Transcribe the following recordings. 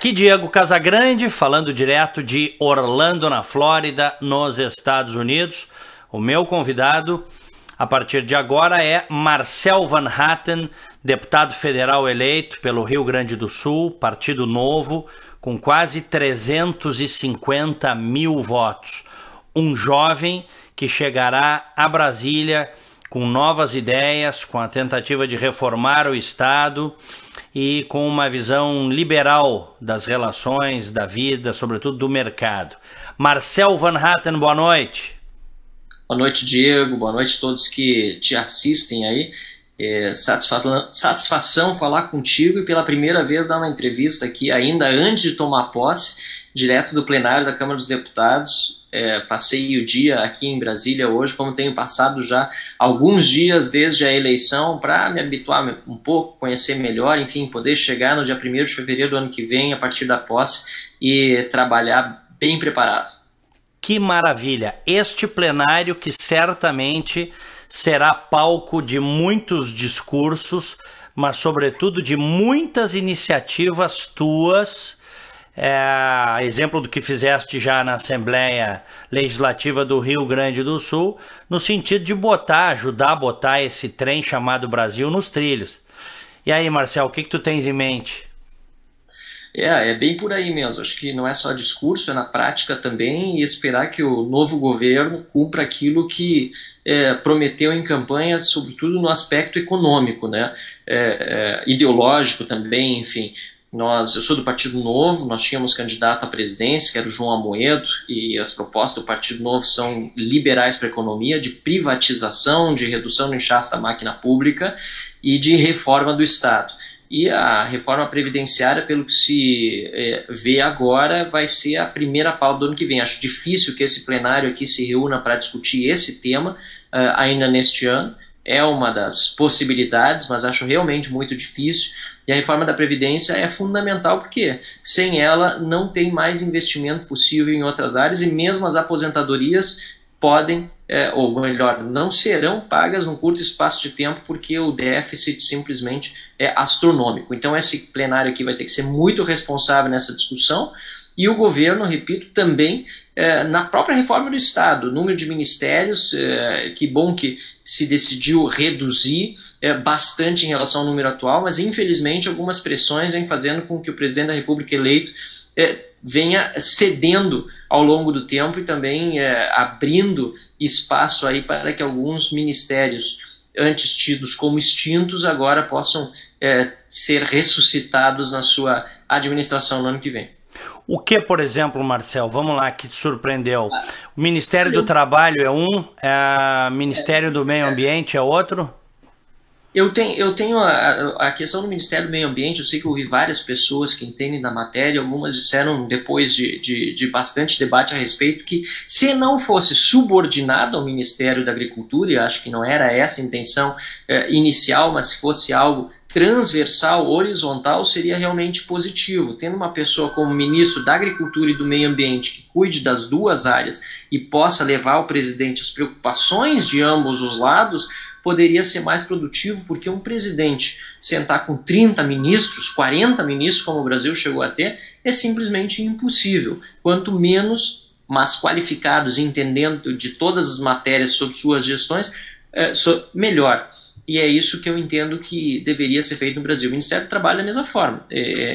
Aqui Diego Casagrande, falando direto de Orlando, na Flórida, nos Estados Unidos. O meu convidado, a partir de agora, é Marcel Van Hatten, deputado federal eleito pelo Rio Grande do Sul, Partido Novo, com quase 350 mil votos. Um jovem que chegará a Brasília com novas ideias, com a tentativa de reformar o Estado e com uma visão liberal das relações, da vida, sobretudo do mercado. Marcel Van Hatten, boa noite. Boa noite, Diego. Boa noite a todos que te assistem aí. Satisfação falar contigo e pela primeira vez dar uma entrevista aqui, ainda antes de tomar posse, direto do plenário da Câmara dos Deputados. Passei o dia aqui em Brasília hoje, como tenho passado já alguns dias desde a eleição, para me habituar um pouco, conhecer melhor, enfim, poder chegar no dia 1º de fevereiro do ano que vem, a partir da posse, e trabalhar bem preparado. Que maravilha! Este plenário que certamente será palco de muitos discursos, mas sobretudo de muitas iniciativas tuas, exemplo do que fizeste já na Assembleia Legislativa do Rio Grande do Sul, no sentido de ajudar a botar esse trem chamado Brasil nos trilhos. E aí, Marcel, o que tu tens em mente? É bem por aí mesmo. Acho que não é só discurso, é na prática também, e esperar que o novo governo cumpra aquilo que prometeu em campanha, sobretudo no aspecto econômico, né? Ideológico também, enfim. Eu sou do Partido Novo, nós tínhamos candidato à presidência, que era o João Amoedo, e as propostas do Partido Novo são liberais para a economia, de privatização, de redução do inchaço da máquina pública e de reforma do Estado. E a reforma previdenciária, pelo que se vê agora, vai ser a primeira pauta do ano que vem. Acho difícil que esse plenário aqui se reúna para discutir esse tema ainda neste ano. É uma das possibilidades, mas acho realmente muito difícil. E a reforma da Previdência é fundamental porque sem ela não tem mais investimento possível em outras áreas, e mesmo as aposentadorias podem, ou melhor, não serão pagas num curto espaço de tempo, porque o déficit simplesmente é astronômico. Então esse plenário aqui vai ter que ser muito responsável nessa discussão, e o governo, repito, também na própria reforma do Estado, o número de ministérios, que bom que se decidiu reduzir bastante em relação ao número atual, mas infelizmente algumas pressões vêm fazendo com que o presidente da República eleito venha cedendo ao longo do tempo e também abrindo espaço aí para que alguns ministérios antes tidos como extintos agora possam ser ressuscitados na sua administração no ano que vem. O que, por exemplo, Marcel, vamos lá, que te surpreendeu? O Ministério do Trabalho é um, o Ministério do Meio Ambiente é outro? Eu tenho a questão do Ministério do Meio Ambiente. Eu sei que eu ouvi várias pessoas que entendem da matéria, algumas disseram, depois de bastante debate a respeito, que se não fosse subordinado ao Ministério da Agricultura, e acho que não era essa a intenção inicial, mas se fosse algo transversal, horizontal, seria realmente positivo. Tendo uma pessoa como ministro da Agricultura e do Meio Ambiente que cuide das duas áreas e possa levar ao presidente as preocupações de ambos os lados, poderia ser mais produtivo, porque um presidente sentar com 30 ministros, 40 ministros, como o Brasil chegou a ter, é simplesmente impossível. Quanto menos, mas qualificados, entendendo de todas as matérias sobre suas gestões, melhor. E é isso que eu entendo que deveria ser feito no Brasil. O Ministério do Trabalho é da mesma forma.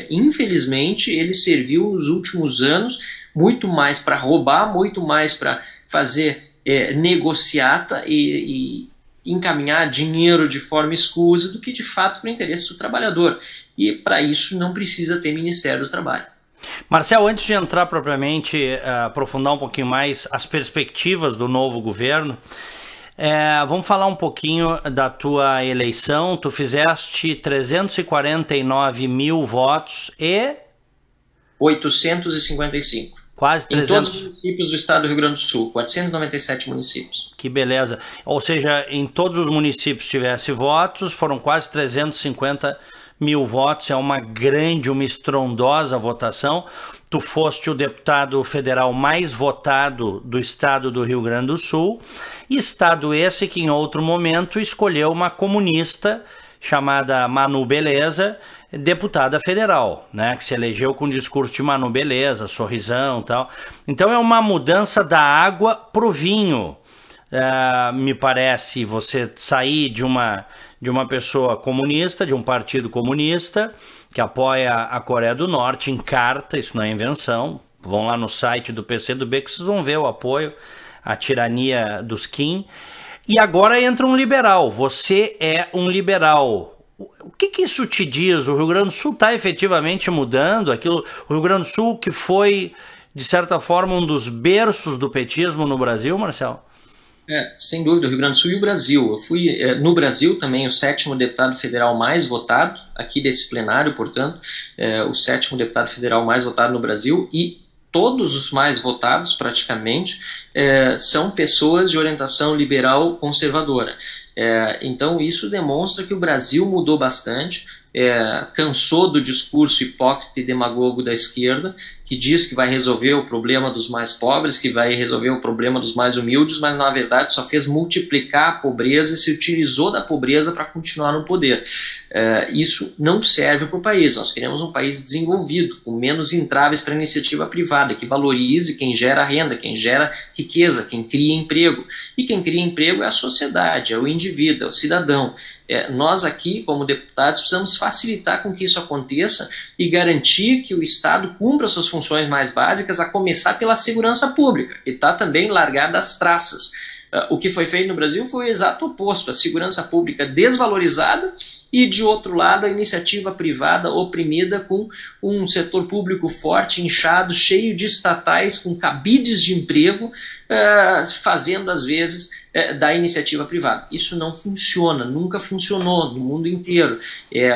Infelizmente, ele serviu nos últimos anos muito mais para roubar, muito mais para fazer negociata e encaminhar dinheiro de forma escusa do que de fato para o interesse do trabalhador. E para isso não precisa ter Ministério do Trabalho. Marcel, antes de entrar propriamente, aprofundar um pouquinho mais as perspectivas do novo governo, vamos falar um pouquinho da tua eleição. Tu fizeste 349 mil votos e... 855. Quase 300. Em todos os municípios do estado do Rio Grande do Sul, 497 municípios. Que beleza. Ou seja, em todos os municípios tivesse votos, foram quase 350 mil votos, é uma grande, uma estrondosa votação. Tu foste o deputado federal mais votado do estado do Rio Grande do Sul, estado esse que em outro momento escolheu uma comunista chamada Manu Beleza, deputada federal, né, que se elegeu com discurso de Manu Beleza, sorrisão e tal. Então é uma mudança da água pro vinho. Me parece você sair de uma pessoa comunista, de um partido comunista, que apoia a Coreia do Norte em carta, isso não é invenção, vão lá no site do PCdoB que vocês vão ver o apoio à tirania dos Kim, e agora entra um liberal, você é um liberal. O que isso te diz? O Rio Grande do Sul está efetivamente mudando? O Rio Grande do Sul que foi, de certa forma, um dos berços do petismo no Brasil, Marcelo? Sem dúvida, o Rio Grande do Sul e o Brasil. Eu fui, no Brasil, também o 7º deputado federal mais votado, aqui desse plenário, portanto, o 7º deputado federal mais votado no Brasil, e todos os mais votados, praticamente, são pessoas de orientação liberal conservadora. Então, isso demonstra que o Brasil mudou bastante, cansou do discurso hipócrita e demagogo da esquerda, que diz que vai resolver o problema dos mais pobres, que vai resolver o problema dos mais humildes, mas na verdade só fez multiplicar a pobreza e se utilizou da pobreza para continuar no poder. Isso não serve para o país. Nós queremos um país desenvolvido, com menos entraves para a iniciativa privada, que valorize quem gera renda, quem gera riqueza, quem cria emprego. E quem cria emprego é a sociedade, é o indivíduo, é o cidadão. Nós aqui, como deputados, precisamos facilitar com que isso aconteça e garantir que o Estado cumpra suas funções mais básicas, a começar pela segurança pública, que está também largada às traças. O que foi feito no Brasil foi o exato oposto, a segurança pública desvalorizada e, de outro lado, a iniciativa privada oprimida, com um setor público forte, inchado, cheio de estatais, com cabides de emprego, fazendo, às vezes, da iniciativa privada. Isso não funciona, nunca funcionou no mundo inteiro.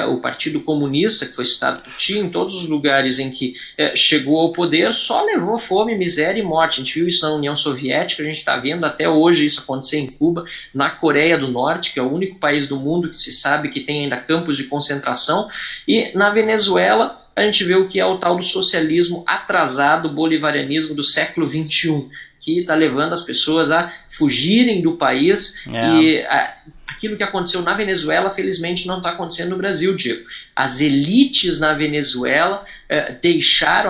O Partido Comunista, que foi citado por ti, em todos os lugares em que chegou ao poder, só levou fome, miséria e morte. A gente viu isso na União Soviética, a gente está vendo até hoje isso acontecer em Cuba, na Coreia do Norte, que é o único país do mundo que se sabe que tem ainda campos de concentração, e na Venezuela a gente vê o que é o tal do socialismo atrasado, bolivarianismo do século XXI, que está levando as pessoas a fugirem do país. E aquilo que aconteceu na Venezuela, felizmente, não está acontecendo no Brasil, Diego. As elites na Venezuela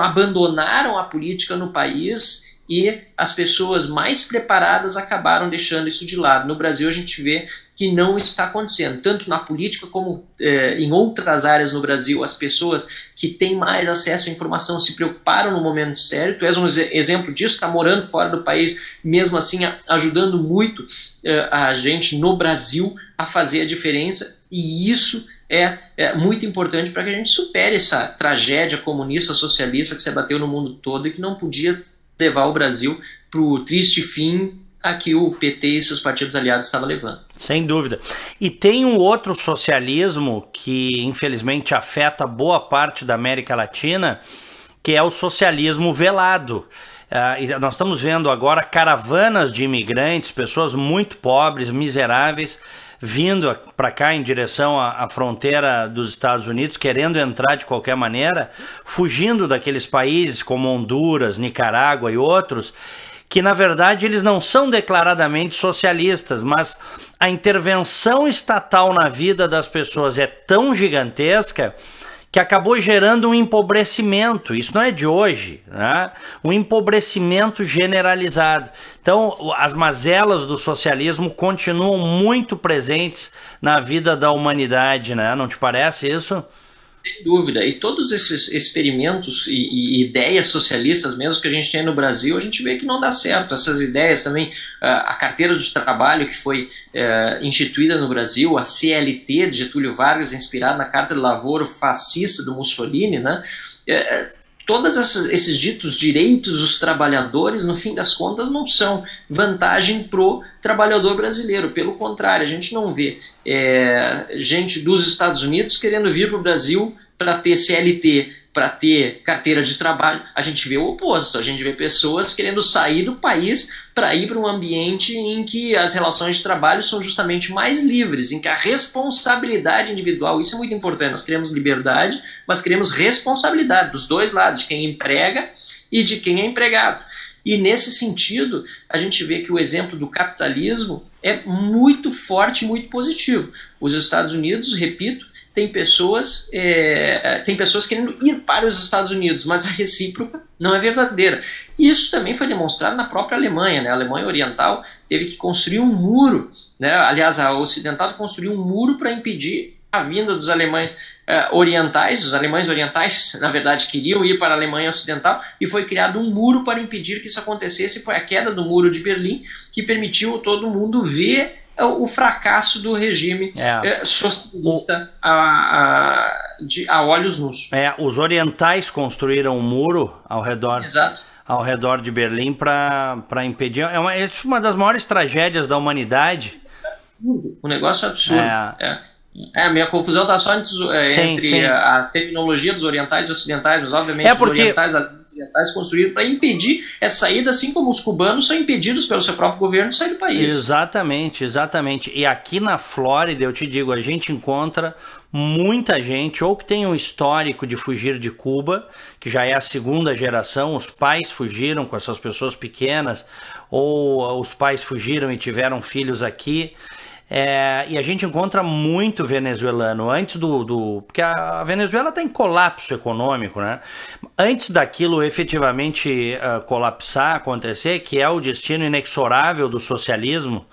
abandonaram a política no país, e as pessoas mais preparadas acabaram deixando isso de lado. No Brasil a gente vê que não está acontecendo, tanto na política como em outras áreas no Brasil. As pessoas que têm mais acesso à informação se preocuparam no momento sério. Tu és um exemplo disso, está morando fora do país, mesmo assim ajudando muito a gente no Brasil a fazer a diferença, e isso é muito importante para que a gente supere essa tragédia comunista, socialista que se abateu no mundo todo e que não podia levar o Brasil para o triste fim a que o PT e seus partidos aliados estavam levando. Sem dúvida. E tem um outro socialismo que, infelizmente, afeta boa parte da América Latina, que é o socialismo velado. Nós estamos vendo agora caravanas de imigrantes, pessoas muito pobres, miseráveis, vindo para cá em direção à fronteira dos Estados Unidos, querendo entrar de qualquer maneira, fugindo daqueles países como Honduras, Nicarágua e outros, que na verdade eles não são declaradamente socialistas, mas a intervenção estatal na vida das pessoas é tão gigantesca que acabou gerando um empobrecimento. Isso não é de hoje, né? Um empobrecimento generalizado. Então, as mazelas do socialismo continuam muito presentes na vida da humanidade, né? Não te parece isso? Sem dúvida. E todos esses experimentos e ideias socialistas mesmo que a gente tem no Brasil, a gente vê que não dá certo. Essas ideias também, a carteira de trabalho que foi instituída no Brasil, a CLT de Getúlio Vargas, inspirada na Carta do Lavoro fascista do Mussolini, né? Todos esses ditos direitos dos trabalhadores, no fim das contas, não são vantagem para o trabalhador brasileiro. Pelo contrário, a gente não vê gente dos Estados Unidos querendo vir para o Brasil para ter CLT, para ter carteira de trabalho. A gente vê o oposto, a gente vê pessoas querendo sair do país para ir para um ambiente em que as relações de trabalho são justamente mais livres, em que a responsabilidade individual, isso é muito importante. Nós queremos liberdade, mas queremos responsabilidade dos dois lados, de quem emprega e de quem é empregado. E nesse sentido, a gente vê que o exemplo do capitalismo é muito forte, muito positivo. Os Estados Unidos, repito, tem pessoas querendo ir para os Estados Unidos, mas a recíproca não é verdadeira. E isso também foi demonstrado na própria Alemanha, né? A Alemanha Oriental teve que construir um muro, né? Aliás, a Ocidental construiu um muro para impedir a vinda dos alemães orientais. Os alemães orientais, na verdade, queriam ir para a Alemanha Ocidental, e foi criado um muro para impedir que isso acontecesse. Foi a queda do Muro de Berlim que permitiu todo mundo ver o fracasso do regime socialista a olhos nus. Os orientais construíram um muro ao redor, exato, ao redor de Berlim para impedir. É uma das maiores tragédias da humanidade. Um negócio absurdo. A minha confusão está só entre a terminologia dos orientais e ocidentais, mas obviamente os orientais construíram para impedir essa saída, assim como os cubanos são impedidos pelo seu próprio governo de sair do país. Exatamente, exatamente. E aqui na Flórida, eu te digo, a gente encontra muita gente, ou que tem um histórico de fugir de Cuba, que já é a segunda geração, os pais fugiram com essas pessoas pequenas, ou os pais fugiram e tiveram filhos aqui. E a gente encontra muito venezuelano antes porque a Venezuela está em colapso econômico, né? Antes daquilo efetivamente colapsar, acontecer, que é o destino inexorável do socialismo,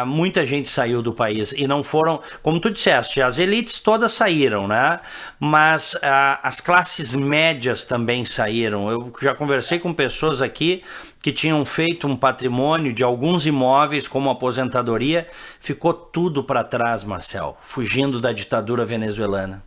muita gente saiu do país e não foram, como tu disseste, as elites todas saíram, né? Mas as classes médias também saíram. Eu já conversei com pessoas aqui que tinham feito um patrimônio de alguns imóveis como aposentadoria, ficou tudo para trás, Marcel, fugindo da ditadura venezuelana.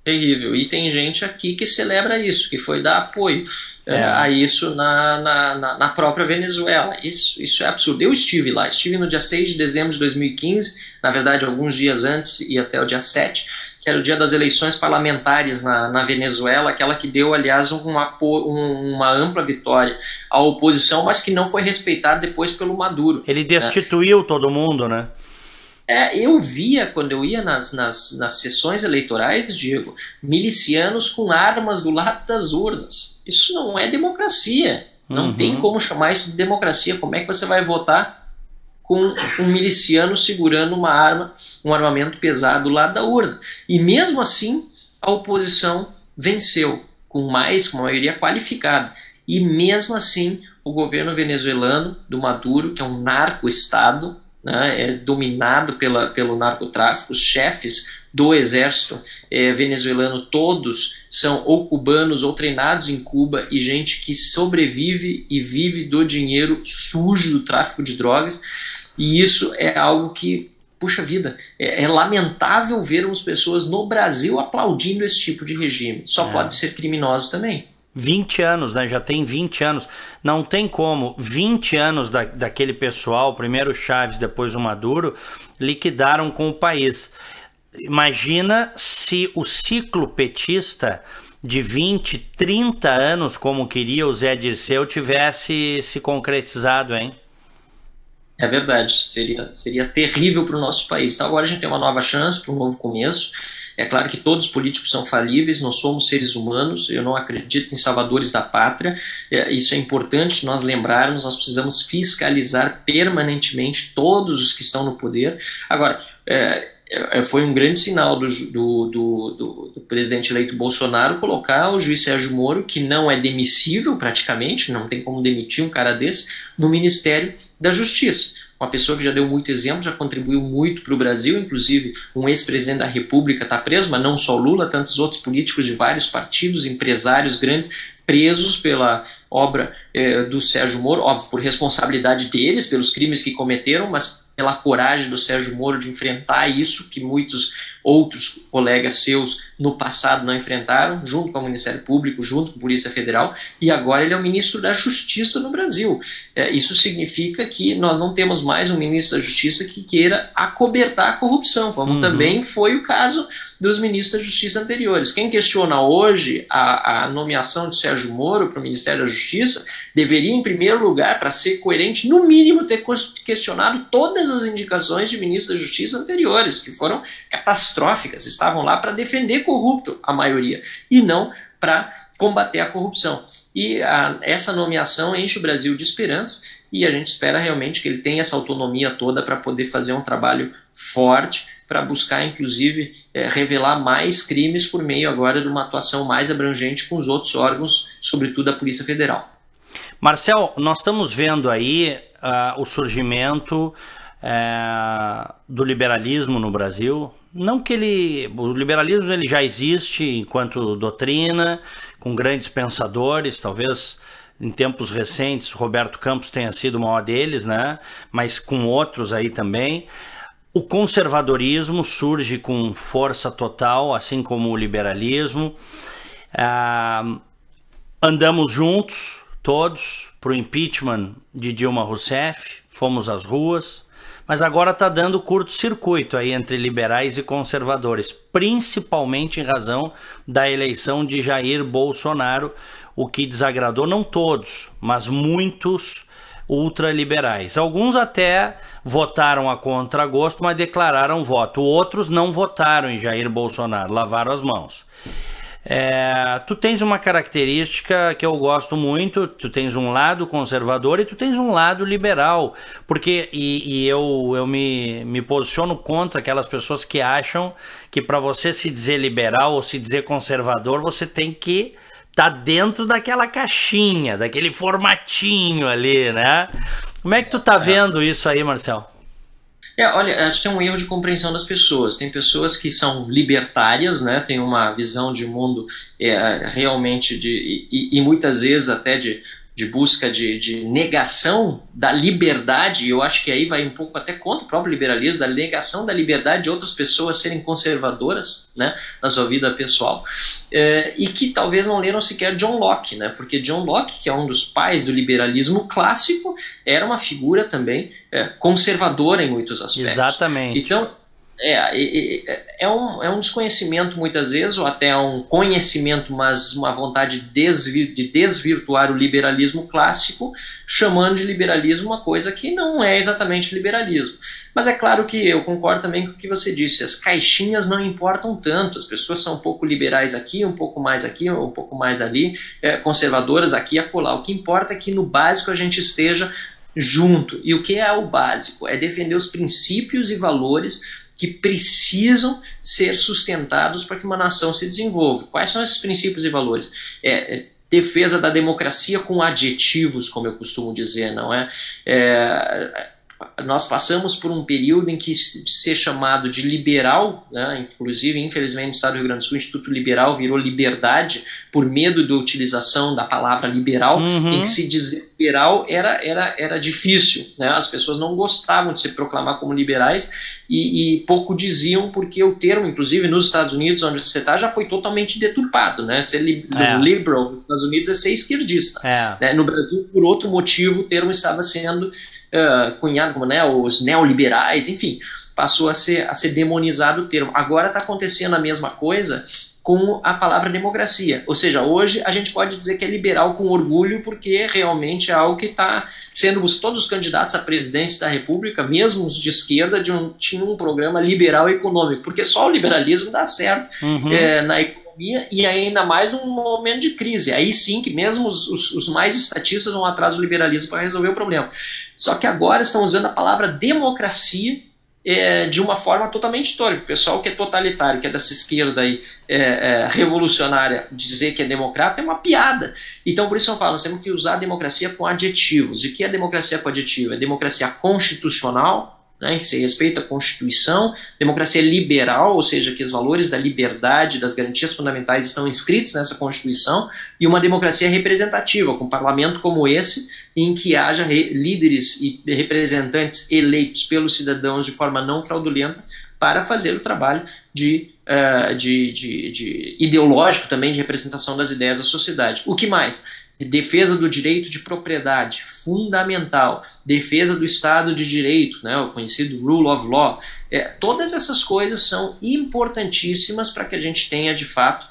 Terrível. E tem gente aqui que celebra isso, que foi dar apoio a isso na própria Venezuela. Isso é absurdo. Eu estive lá, estive no dia 6 de dezembro de 2015, na verdade alguns dias antes, e até o dia 7, que era o dia das eleições parlamentares na Venezuela, aquela que deu, aliás, uma ampla vitória à oposição, mas que não foi respeitada depois pelo Maduro. Ele destituiu todo mundo, né? Eu via, quando eu ia nas sessões eleitorais, Diego, milicianos com armas do lado das urnas. Isso não é democracia. Não tem como chamar isso de democracia. Como é que você vai votar com um miliciano segurando uma arma, um armamento pesado do lado da urna? E mesmo assim, a oposição venceu com uma maioria qualificada. E mesmo assim, o governo venezuelano do Maduro, que é um narco-estado, né, é dominado pelo narcotráfico, os chefes do exército venezuelano todos são ou cubanos ou treinados em Cuba, e gente que sobrevive e vive do dinheiro sujo do tráfico de drogas. E isso é algo que, puxa vida, é lamentável vermos pessoas no Brasil aplaudindo esse tipo de regime. Só pode ser criminoso também. 20 anos, né? Já tem 20 anos. Não tem como. 20 anos daquele pessoal, primeiro Chávez, depois o Maduro, liquidaram com o país. Imagina se o ciclo petista de 20, 30 anos, como queria o Zé Dirceu, tivesse se concretizado, hein? É verdade. Seria terrível para o nosso país. Então agora a gente tem uma nova chance para um novo começo. É claro que todos os políticos são falíveis, nós somos seres humanos, eu não acredito em salvadores da pátria, isso é importante nós lembrarmos, nós precisamos fiscalizar permanentemente todos os que estão no poder. Agora, foi um grande sinal do presidente eleito Bolsonaro colocar o juiz Sérgio Moro, que não é demissível praticamente, não tem como demitir um cara desse, no Ministério da Justiça. Uma pessoa que já deu muito exemplo, já contribuiu muito para o Brasil, inclusive um ex-presidente da República está preso, mas não só Lula, tantos outros políticos de vários partidos, empresários grandes, presos pela obra do Sérgio Moro, óbvio, por responsabilidade deles, pelos crimes que cometeram, mas pela coragem do Sérgio Moro de enfrentar isso que muitos outros colegas seus no passado não enfrentaram, junto com o Ministério Público, junto com a Polícia Federal, e agora ele é o ministro da Justiça no Brasil. Isso significa que nós não temos mais um ministro da Justiça que queira acobertar a corrupção, como também foi o caso dos ministros da Justiça anteriores. Quem questiona hoje a nomeação de Sérgio Moro para o Ministério da Justiça deveria, em primeiro lugar, para ser coerente, no mínimo ter questionado todas as indicações de ministros da Justiça anteriores, que foram catastróficas, estavam lá para defender corrupto, a maioria, e não para combater a corrupção. E essa nomeação enche o Brasil de esperança, e a gente espera realmente que ele tenha essa autonomia toda para poder fazer um trabalho forte, para buscar, inclusive, revelar mais crimes por meio agora de uma atuação mais abrangente com os outros órgãos, sobretudo a Polícia Federal. Marcel, nós estamos vendo aí o surgimento do liberalismo no Brasil. Não que o liberalismo ele já existe enquanto doutrina, com grandes pensadores, talvez em tempos recentes Roberto Campos tenha sido o maior deles, né? Mas com outros aí também. O conservadorismo surge com força total, assim como o liberalismo. Andamos juntos, todos, para o impeachment de Dilma Rousseff, fomos às ruas, mas agora está dando curto-circuito aí entre liberais e conservadores, principalmente em razão da eleição de Jair Bolsonaro, o que desagradou não todos, mas muitos ultraliberais. Alguns até votaram a contragosto, mas declararam voto. Outros não votaram em Jair Bolsonaro, lavaram as mãos. Tu tens uma característica que eu gosto muito, tu tens um lado conservador e tu tens um lado liberal, porque eu me posiciono contra aquelas pessoas que acham que para você se dizer liberal ou se dizer conservador, você tem que tá dentro daquela caixinha, daquele formatinho ali, né? Como é que tu tá vendo isso aí, Marcel? Olha, acho que tem um erro de compreensão das pessoas. Tem pessoas que são libertárias, né? Tem uma visão de mundo realmente e muitas vezes até de busca de negação da liberdade. Eu acho que aí vai um pouco até contra o próprio liberalismo, da negação da liberdade de outras pessoas serem conservadoras, né, na sua vida pessoal, e que talvez não leram sequer John Locke, né, porque John Locke, que é um dos pais do liberalismo clássico, era uma figura também conservadora em muitos aspectos. Exatamente. Então, é um desconhecimento muitas vezes, ou até um conhecimento, mas uma vontade de desvirtuar o liberalismo clássico, chamando de liberalismo uma coisa que não é exatamente liberalismo. Mas é claro que eu concordo também com o que você disse, as caixinhas não importam tanto, as pessoas são um pouco liberais aqui, um pouco mais ali, conservadoras aqui e acolá. O que importa é que no básico a gente esteja junto. E o que é o básico? É defender os princípios e valores que precisam ser sustentados para que uma nação se desenvolva. Quais são esses princípios e valores? Defesa da democracia com adjetivos, como eu costumo dizer, não é? Nós passamos por um período em que ser chamado de liberal, né, inclusive, infelizmente, no estado do Rio Grande do Sul, o Instituto Liberal virou liberdade por medo da utilização da palavra liberal, em que se dizer liberal era difícil, né? As pessoas não gostavam de se proclamar como liberais e pouco diziam, porque o termo, inclusive nos Estados Unidos, onde você está, já foi totalmente deturpado, né? Ser liberal nos Estados Unidos é ser esquerdista. Né? No Brasil, por outro motivo, o termo estava sendo cunhado como, né, os neoliberais, enfim, passou a ser demonizado o termo. Agora está acontecendo a mesma coisa com a palavra democracia, ou seja, hoje a gente pode dizer que é liberal com orgulho, porque realmente é algo que está sendo buscado. Todos os candidatos à presidência da República, mesmo os de esquerda, tinham um programa liberal econômico, porque só o liberalismo dá certo na economia, e ainda mais num momento de crise. Aí sim que mesmo os mais estatistas vão atrás do liberalismo para resolver o problema. Só que agora estão usando a palavra democracia de uma forma totalmente histórica. O pessoal que é totalitário, que é dessa esquerda aí, revolucionária, dizer que é democrata é uma piada. Então, por isso eu falo, nós temos que usar a democracia com adjetivos. E o que é democracia com adjetivo? É democracia constitucional, né, que se respeita a Constituição, democracia liberal, ou seja, que os valores da liberdade, das garantias fundamentais estão inscritos nessa Constituição, e uma democracia representativa, com um parlamento como esse, em que haja líderes e representantes eleitos pelos cidadãos de forma não fraudulenta para fazer o trabalho de ideológico também, de representação das ideias da sociedade. O que mais? Defesa do direito de propriedade, fundamental. Defesa do Estado de Direito, né, o conhecido Rule of Law. Todas essas coisas são importantíssimas para que a gente tenha, de fato,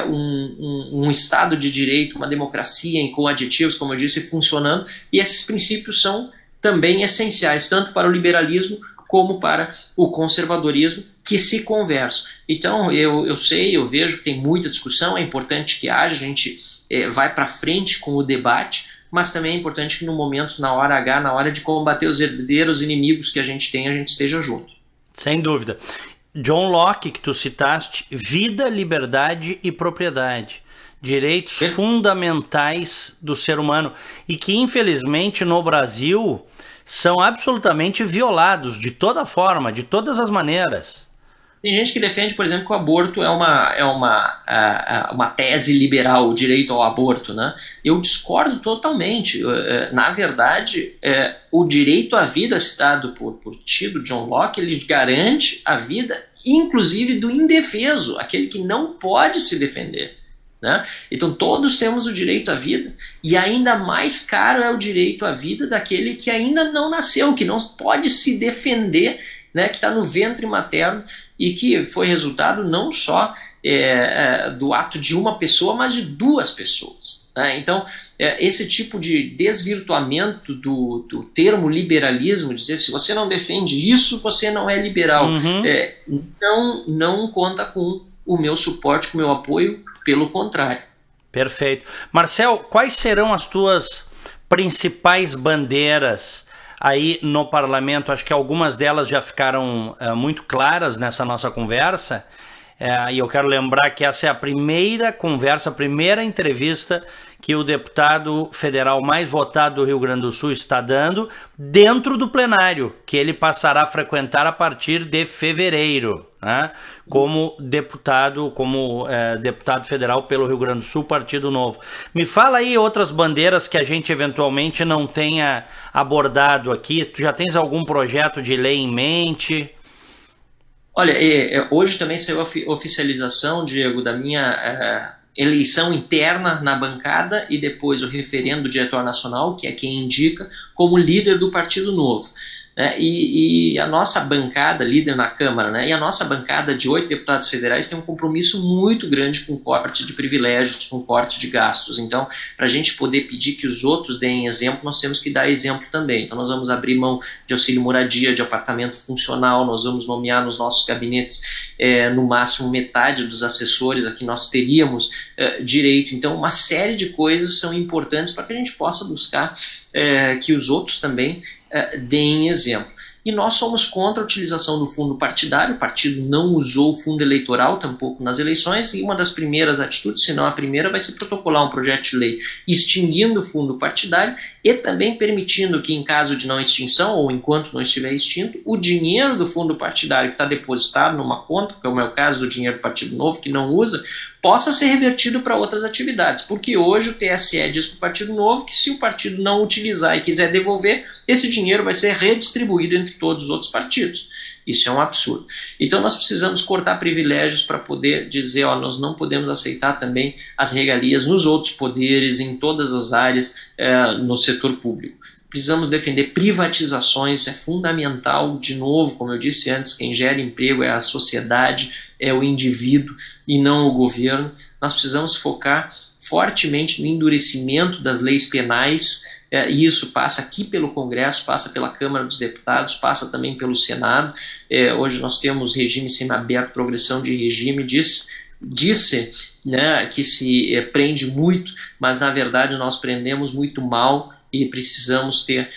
um Estado de Direito, uma democracia com adjetivos, como eu disse, funcionando. E esses princípios são também essenciais, tanto para o liberalismo como para o conservadorismo, que se conversam. Então, eu vejo que tem muita discussão, é importante que haja, a gente vai para frente com o debate, mas também é importante que no momento, na hora H, na hora de combater os verdadeiros inimigos que a gente tem, a gente esteja junto. Sem dúvida. John Locke, que tu citaste, vida, liberdade e propriedade. Direitos fundamentais do ser humano. E que, infelizmente, no Brasil, são absolutamente violados de toda forma, de todas as maneiras. Tem gente que defende, por exemplo, que o aborto é uma tese liberal, o direito ao aborto, né? Eu discordo totalmente. Na verdade, o direito à vida citado por Tido John Locke, ele garante a vida, inclusive do indefeso, aquele que não pode se defender, né? Então todos temos o direito à vida, e ainda mais caro é o direito à vida daquele que ainda não nasceu, que não pode se defender, né, que está no ventre materno e que foi resultado não só do ato de uma pessoa, mas de duas pessoas, né? Então, esse tipo de desvirtuamento do termo liberalismo, dizer se você não defende isso, você não é liberal, não conta com o meu suporte, com o meu apoio, pelo contrário. Perfeito. Marcel, quais serão as tuas principais bandeiras aí no parlamento? Acho que algumas delas já ficaram muito claras nessa nossa conversa, e eu quero lembrar que essa é a primeira conversa, a primeira entrevista que o deputado federal mais votado do Rio Grande do Sul está dando dentro do plenário, que ele passará a frequentar a partir de fevereiro, né? Como deputado federal pelo Rio Grande do Sul, Partido Novo. Me fala aí outras bandeiras que a gente eventualmente não tenha abordado aqui. Tu já tens algum projeto de lei em mente? Olha, hoje também saiu a oficialização, Diego, da minha eleição interna na bancada e depois o referendo do diretor nacional, que é quem indica, como líder do Partido Novo. E a nossa bancada, líder na Câmara, né, e a nossa bancada de 8 deputados federais tem um compromisso muito grande com corte de privilégios, com corte de gastos. Então, para a gente poder pedir que os outros deem exemplo, nós temos que dar exemplo também. Então, nós vamos abrir mão de auxílio moradia, de apartamento funcional, nós vamos nomear nos nossos gabinetes no máximo metade dos assessores a que nós teríamos direito. Então, uma série de coisas são importantes para que a gente possa buscar que os outros também deem exemplo. E nós somos contra a utilização do fundo partidário. O partido não usou o fundo eleitoral tampouco nas eleições, e uma das primeiras atitudes, se não a primeira, vai ser protocolar um projeto de lei extinguindo o fundo partidário e também permitindo que, em caso de não extinção ou enquanto não estiver extinto, o dinheiro do fundo partidário que está depositado numa conta, como é o caso do dinheiro do Partido Novo, que não usa, possa ser revertido para outras atividades, porque hoje o TSE diz para o Partido Novo que se o partido não utilizar e quiser devolver, esse dinheiro vai ser redistribuído entre todos os outros partidos. Isso é um absurdo. Então nós precisamos cortar privilégios para poder dizer, ó, nós não podemos aceitar também as regalias nos outros poderes, em todas as áreas, no setor público. Precisamos defender privatizações, é fundamental, de novo, como eu disse antes, quem gera emprego é a sociedade, é o indivíduo e não o governo. Nós precisamos focar fortemente no endurecimento das leis penais, e isso passa aqui pelo Congresso, passa pela Câmara dos Deputados, passa também pelo Senado. Hoje nós temos regime semiaberto, progressão de regime, disse, né, que se prende muito, mas na verdade nós prendemos muito mal e precisamos ter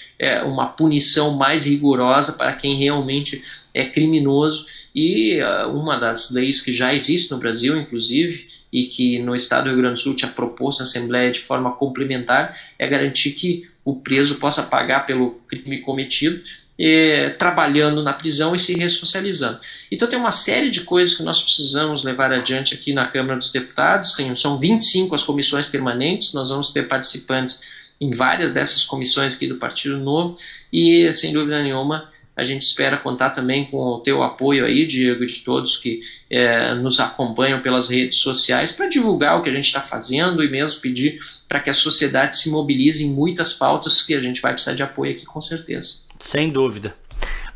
uma punição mais rigorosa para quem realmente é criminoso. E uma das leis que já existe no Brasil, inclusive, e que no estado do Rio Grande do Sul tinha proposto na Assembleia de forma complementar, é garantir que o preso possa pagar pelo crime cometido, trabalhando na prisão e se ressocializando. Então tem uma série de coisas que nós precisamos levar adiante aqui na Câmara dos Deputados. São 25 as comissões permanentes, nós vamos ter participantes em várias dessas comissões aqui do Partido Novo, e sem dúvida nenhuma a gente espera contar também com o teu apoio aí, Diego, de todos que nos acompanham pelas redes sociais para divulgar o que a gente está fazendo e mesmo pedir para que a sociedade se mobilize em muitas pautas que a gente vai precisar de apoio aqui, com certeza. Sem dúvida.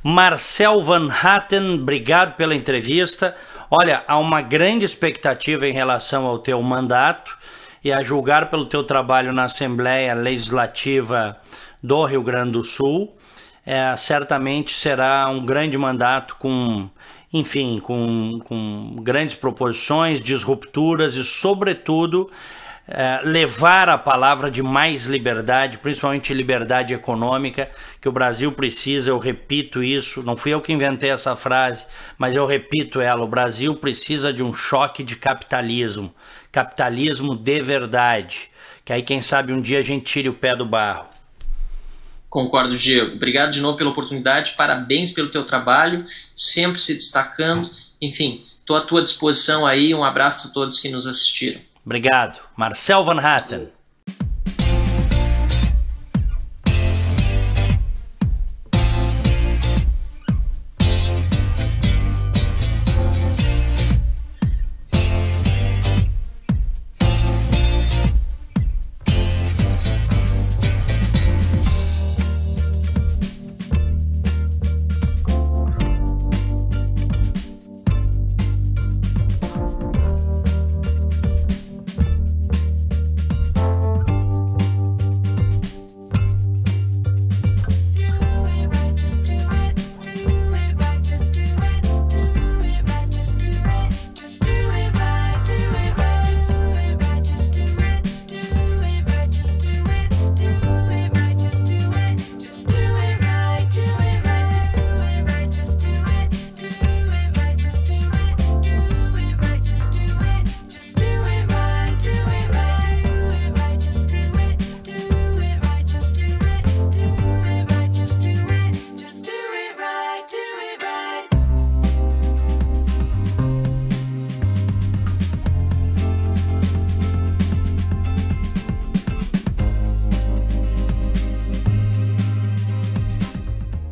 Marcel Van Hatten, obrigado pela entrevista. Olha, há uma grande expectativa em relação ao teu mandato e a julgar pelo teu trabalho na Assembleia Legislativa do Rio Grande do Sul. Certamente será um grande mandato com grandes proposições, disrupturas e, sobretudo, levar a palavra de mais liberdade, principalmente liberdade econômica, que o Brasil precisa. Eu repito isso, não fui eu que inventei essa frase, mas eu repito ela: o Brasil precisa de um choque de capitalismo, capitalismo de verdade, que aí quem sabe um dia a gente tire o pé do barro. Concordo, Diego. Obrigado de novo pela oportunidade, parabéns pelo teu trabalho, sempre se destacando. Enfim, estou à tua disposição aí, um abraço a todos que nos assistiram. Obrigado. Marcel Van Hatten.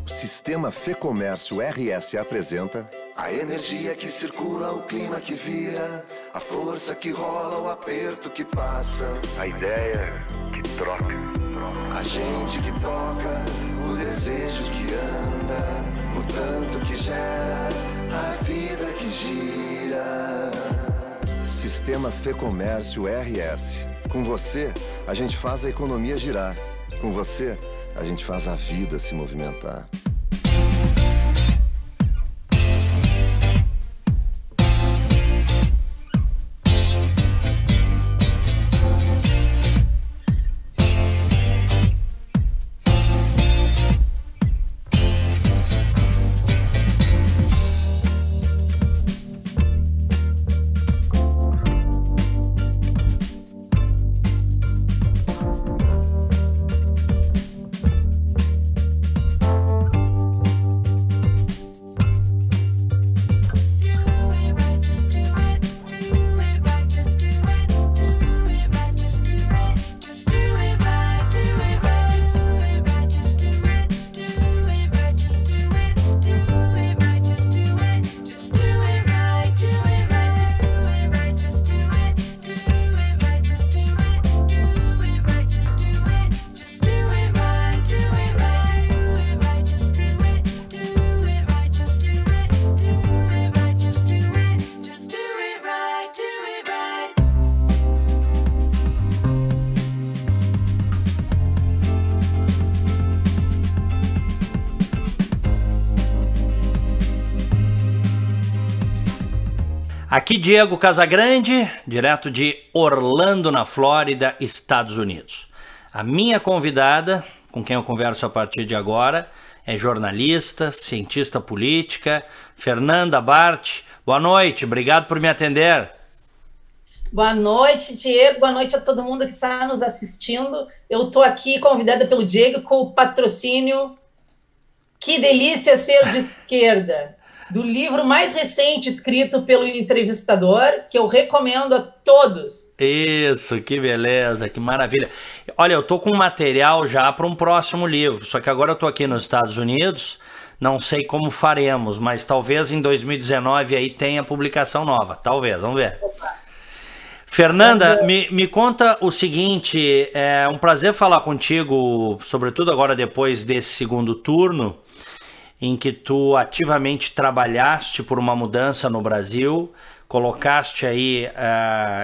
Sistema Fê-Comércio RS apresenta a energia que circula, o clima que vira, a força que rola, o aperto que passa, a ideia que troca, a gente que toca, o desejo que anda, o tanto que gera, a vida que gira. Sistema Fê-Comércio RS. Com você, a gente faz a economia girar. Com você, a gente faz a vida se movimentar. Aqui Diego Casagrande, direto de Orlando, na Flórida, Estados Unidos. A minha convidada, com quem eu converso a partir de agora, é jornalista, cientista política, Fernanda Bart. Boa noite, obrigado por me atender. Boa noite, Diego. Boa noite a todo mundo que está nos assistindo. Eu estou aqui convidada pelo Diego com o patrocínio Que Delícia Ser de Esquerda, do livro mais recente escrito pelo entrevistador, que eu recomendo a todos. Isso, que beleza, que maravilha. Olha, eu tô com material já para um próximo livro, só que agora eu tô aqui nos Estados Unidos, não sei como faremos, mas talvez em 2019 aí tenha publicação nova, talvez, vamos ver. Opa. Fernanda, me conta o seguinte, é um prazer falar contigo, sobretudo agora depois desse segundo turno, em que tu ativamente trabalhaste por uma mudança no Brasil, colocaste aí,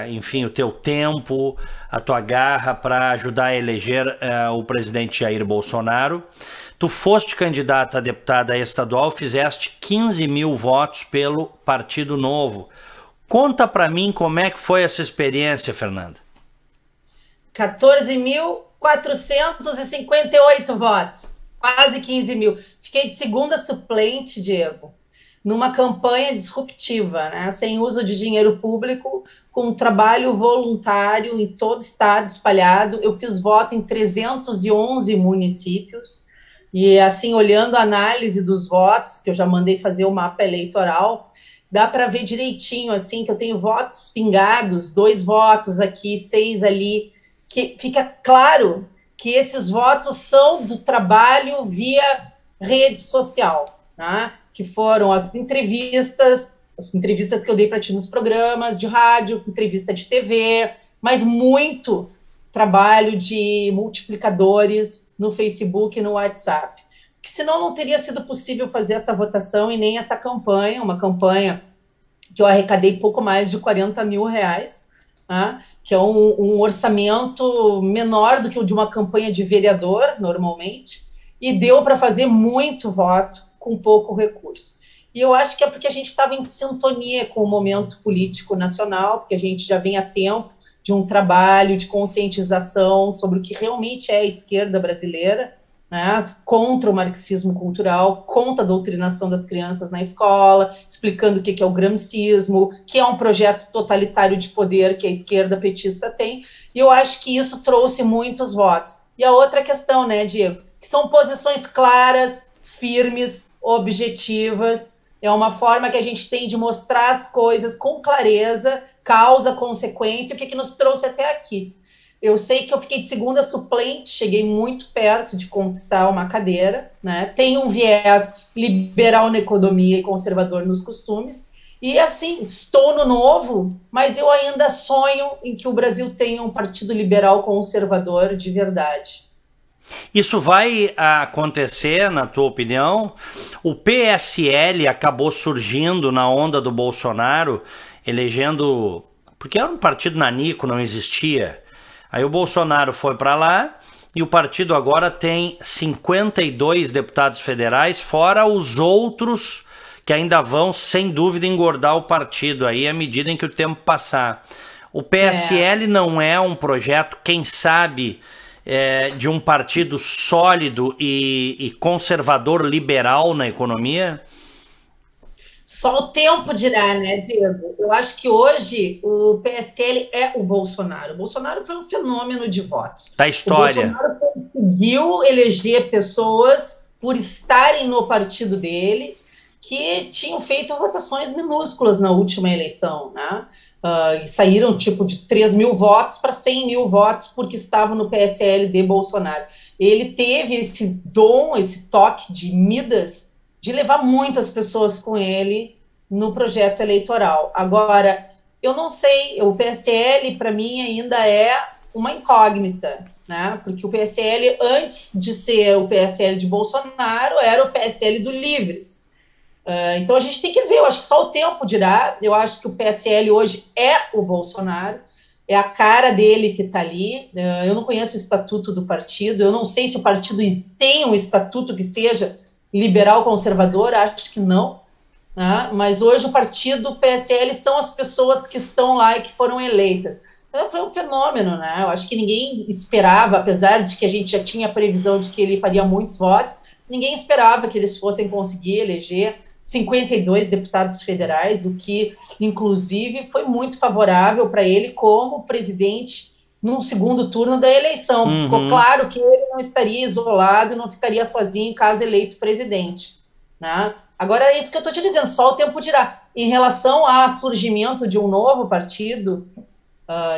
enfim, o teu tempo, a tua garra para ajudar a eleger o presidente Jair Bolsonaro. Tu foste candidata a deputada estadual, fizeste 15 mil votos pelo Partido Novo. Conta para mim como é que foi essa experiência, Fernanda. 14.458 votos, quase 15 mil. Fiquei de segunda suplente, Diego, numa campanha disruptiva, né? Sem uso de dinheiro público, com trabalho voluntário em todo o estado espalhado. Eu fiz voto em 311 municípios, e assim, olhando a análise dos votos, que eu já mandei fazer o mapa eleitoral, dá para ver direitinho, assim, que eu tenho votos pingados, 2 votos aqui, 6 ali, que fica claro que esses votos são do trabalho via rede social, né? Que foram as entrevistas que eu dei para ti nos programas de rádio, entrevista de TV, mas muito trabalho de multiplicadores no Facebook e no WhatsApp. Que senão não teria sido possível fazer essa votação e nem essa campanha, uma campanha que eu arrecadei pouco mais de 40 mil reais, né? Que é um orçamento menor do que o de uma campanha de vereador, normalmente, e deu para fazer muito voto com pouco recurso. E eu acho que é porque a gente estava em sintonia com o momento político nacional, porque a gente já vem há tempo de um trabalho de conscientização sobre o que realmente é a esquerda brasileira, né, contra o marxismo cultural, contra a doutrinação das crianças na escola, explicando o que é o gramscismo, que é um projeto totalitário de poder que a esquerda petista tem, e eu acho que isso trouxe muitos votos. E a outra questão, né, Diego, que são posições claras, firmes, objetivas, é uma forma que a gente tem de mostrar as coisas com clareza, causa, consequência, o que nos trouxe até aqui. Eu sei que eu fiquei de segunda suplente, cheguei muito perto de conquistar uma cadeira, né? Tem um viés liberal na economia e conservador nos costumes, e assim, estou no Novo, mas eu ainda sonho em que o Brasil tenha um partido liberal conservador de verdade. Isso vai acontecer, na tua opinião? O PSL acabou surgindo na onda do Bolsonaro, elegendo... Porque era um partido nanico, não existia. Aí o Bolsonaro foi para lá e o partido agora tem 52 deputados federais, fora os outros que ainda vão, sem dúvida, engordar o partido aí à medida em que o tempo passar. O PSL não é um projeto, quem sabe, de um partido sólido e conservador liberal na economia? Só o tempo dirá, né, Diego? Eu acho que hoje o PSL é o Bolsonaro. O Bolsonaro foi um fenômeno de votos. Da história. O Bolsonaro conseguiu eleger pessoas por estarem no partido dele que tinham feito votações minúsculas na última eleição, né? E saíram tipo de 3 mil votos para 100 mil votos porque estavam no PSL de Bolsonaro. Ele teve esse dom, esse toque de Midas, de levar muitas pessoas com ele no projeto eleitoral. Agora, eu não sei, o PSL, para mim, ainda é uma incógnita, né? Porque o PSL, antes de ser o PSL de Bolsonaro, era o PSL do Livres. Então, a gente tem que ver, eu acho que só o tempo dirá. Eu acho que o PSL hoje é o Bolsonaro, é a cara dele que está ali. Eu não conheço o estatuto do partido, eu não sei se o partido tem um estatuto que seja liberal conservador, acho que não, né? Mas hoje o partido PSL são as pessoas que estão lá e que foram eleitas. Então, foi um fenômeno, né? Eu acho que ninguém esperava, apesar de que a gente já tinha a previsão de que ele faria muitos votos, ninguém esperava que eles fossem conseguir eleger 52 deputados federais, o que, inclusive, foi muito favorável para ele como presidente no segundo turno da eleição. Ficou claro que ele não estaria isolado e não ficaria sozinho em caso eleito presidente, né? Agora, é isso que eu estou te dizendo, só o tempo dirá. Em relação ao surgimento de um novo partido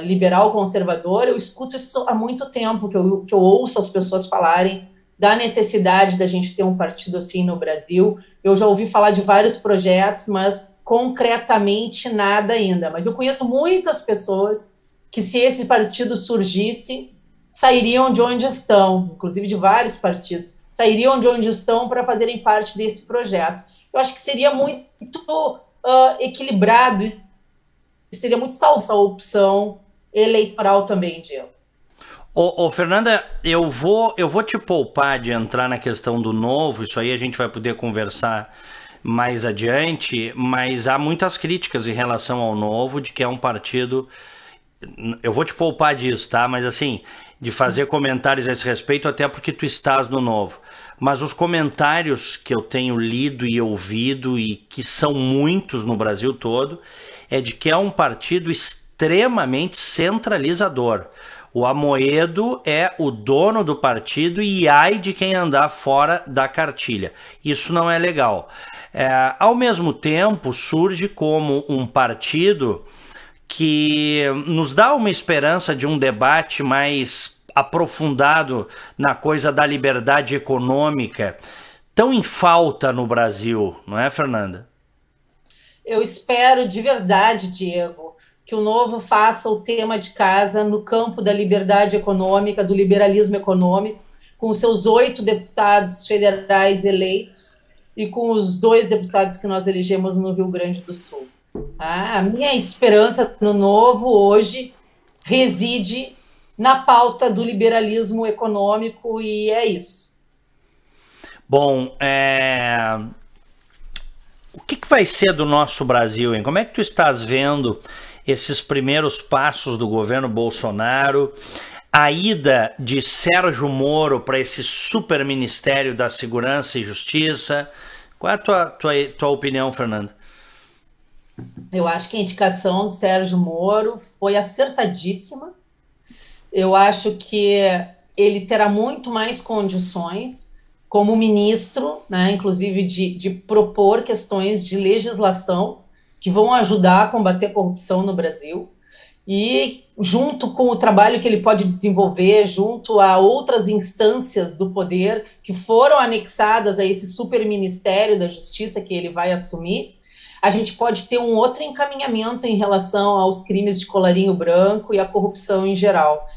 liberal conservador, eu escuto isso há muito tempo, que eu ouço as pessoas falarem da necessidade da gente ter um partido assim no Brasil. Eu já ouvi falar de vários projetos, mas concretamente nada ainda. Mas eu conheço muitas pessoas que, se esse partido surgisse, sairiam de onde estão, inclusive de vários partidos, sairiam de onde estão para fazerem parte desse projeto. Eu acho que seria muito equilibrado, e seria muito saudável essa opção eleitoral também, Diego. Fernanda, eu vou te poupar de entrar na questão do Novo, isso aí a gente vai poder conversar mais adiante, mas há muitas críticas em relação ao Novo, de que é um partido eu vou te poupar disso, tá? Mas assim, de fazer comentários a esse respeito, até porque tu estás no Novo. Mas os comentários que eu tenho lido e ouvido, e que são muitos no Brasil todo, é de que é um partido extremamente centralizador. O Amoedo é o dono do partido e ai de quem andar fora da cartilha. Isso não é legal. Ao mesmo tempo, surge como um partido que nos dá uma esperança de um debate mais aprofundado na coisa da liberdade econômica, tão em falta no Brasil, não é, Fernanda? Eu espero de verdade, Diego, que o Novo faça o tema de casa no campo da liberdade econômica, do liberalismo econômico, com os seus 8 deputados federais eleitos e com os 2 deputados que nós elegemos no Rio Grande do Sul. A minha esperança no Novo hoje reside na pauta do liberalismo econômico e é isso. Bom, o que vai ser do nosso Brasil, hein? Como é que tu estás vendo esses primeiros passos do governo Bolsonaro, a ida de Sérgio Moro para esse super ministério da Segurança e Justiça? Qual é a tua opinião, Fernanda? Eu acho que a indicação do Sérgio Moro foi acertadíssima. Eu acho que ele terá muito mais condições como ministro, né, inclusive de propor questões de legislação que vão ajudar a combater a corrupção no Brasil. E junto com o trabalho que ele pode desenvolver, junto a outras instâncias do poder que foram anexadas a esse super ministério da Justiça que ele vai assumir, a gente pode ter um outro encaminhamento em relação aos crimes de colarinho branco e à corrupção em geral.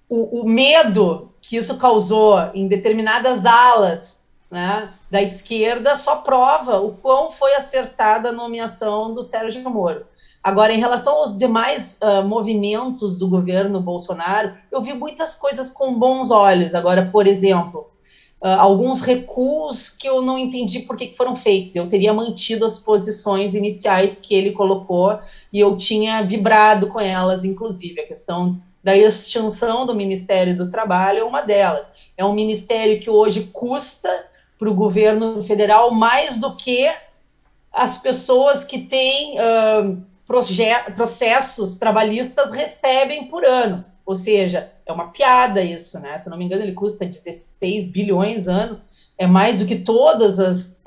O medo que isso causou em determinadas alas, né, da esquerda só prova o quão foi acertada a nomeação do Sérgio Moro. Agora, em relação aos demais movimentos do governo Bolsonaro, eu vi muitas coisas com bons olhos. Agora, por exemplo, alguns recuos que eu não entendi por que foram feitos. Eu teria mantido as posições iniciais que ele colocou e eu tinha vibrado com elas, inclusive. A questão da extinção do Ministério do Trabalho é uma delas. É um ministério que hoje custa para o governo federal mais do que as pessoas que têm processos trabalhistas recebem por ano. Ou seja, é uma piada isso, né? Se eu não me engano, ele custa 16 bilhões ano. É mais do que todas as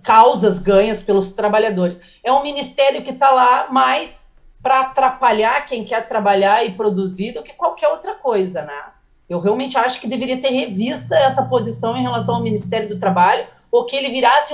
causas ganhas pelos trabalhadores. É um ministério que está lá mais para atrapalhar quem quer trabalhar e produzir do que qualquer outra coisa, né? Eu realmente acho que deveria ser revista essa posição em relação ao Ministério do Trabalho, ou que ele virasse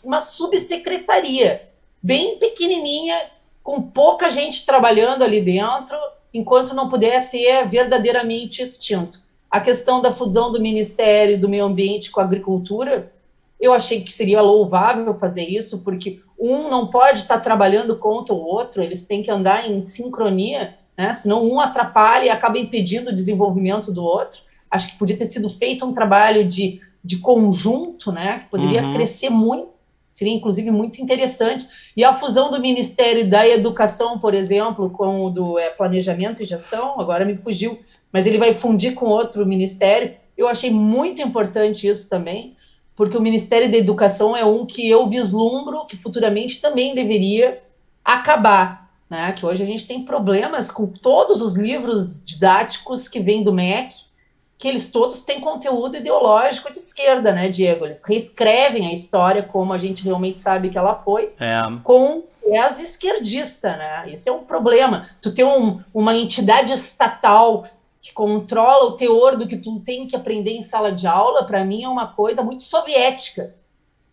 uma subsecretaria bem pequenininha, com pouca gente trabalhando ali dentro, enquanto não puder ser verdadeiramente extinto. A questão da fusão do Ministério do Meio Ambiente com a Agricultura, eu achei que seria louvável fazer isso, porque um não pode estar trabalhando contra o outro, eles têm que andar em sincronia, né? Senão um atrapalha e acaba impedindo o desenvolvimento do outro. Acho que podia ter sido feito um trabalho de conjunto, né? Que poderia crescer muito, seria inclusive muito interessante. E a fusão do Ministério da Educação, por exemplo, com o do Planejamento e Gestão, agora me fugiu, mas ele vai fundir com outro ministério. Eu achei muito importante isso também, porque o Ministério da Educação é um que eu vislumbro que futuramente também deveria acabar, né? Que hoje a gente tem problemas com todos os livros didáticos que vêm do MEC, que eles todos têm conteúdo ideológico de esquerda, né, Diego? Eles reescrevem a história como a gente realmente sabe que ela foi, com viés esquerdista, né? Esse é um problema. Tu tem uma entidade estatal que controla o teor do que tu tem que aprender em sala de aula, para mim é uma coisa muito soviética,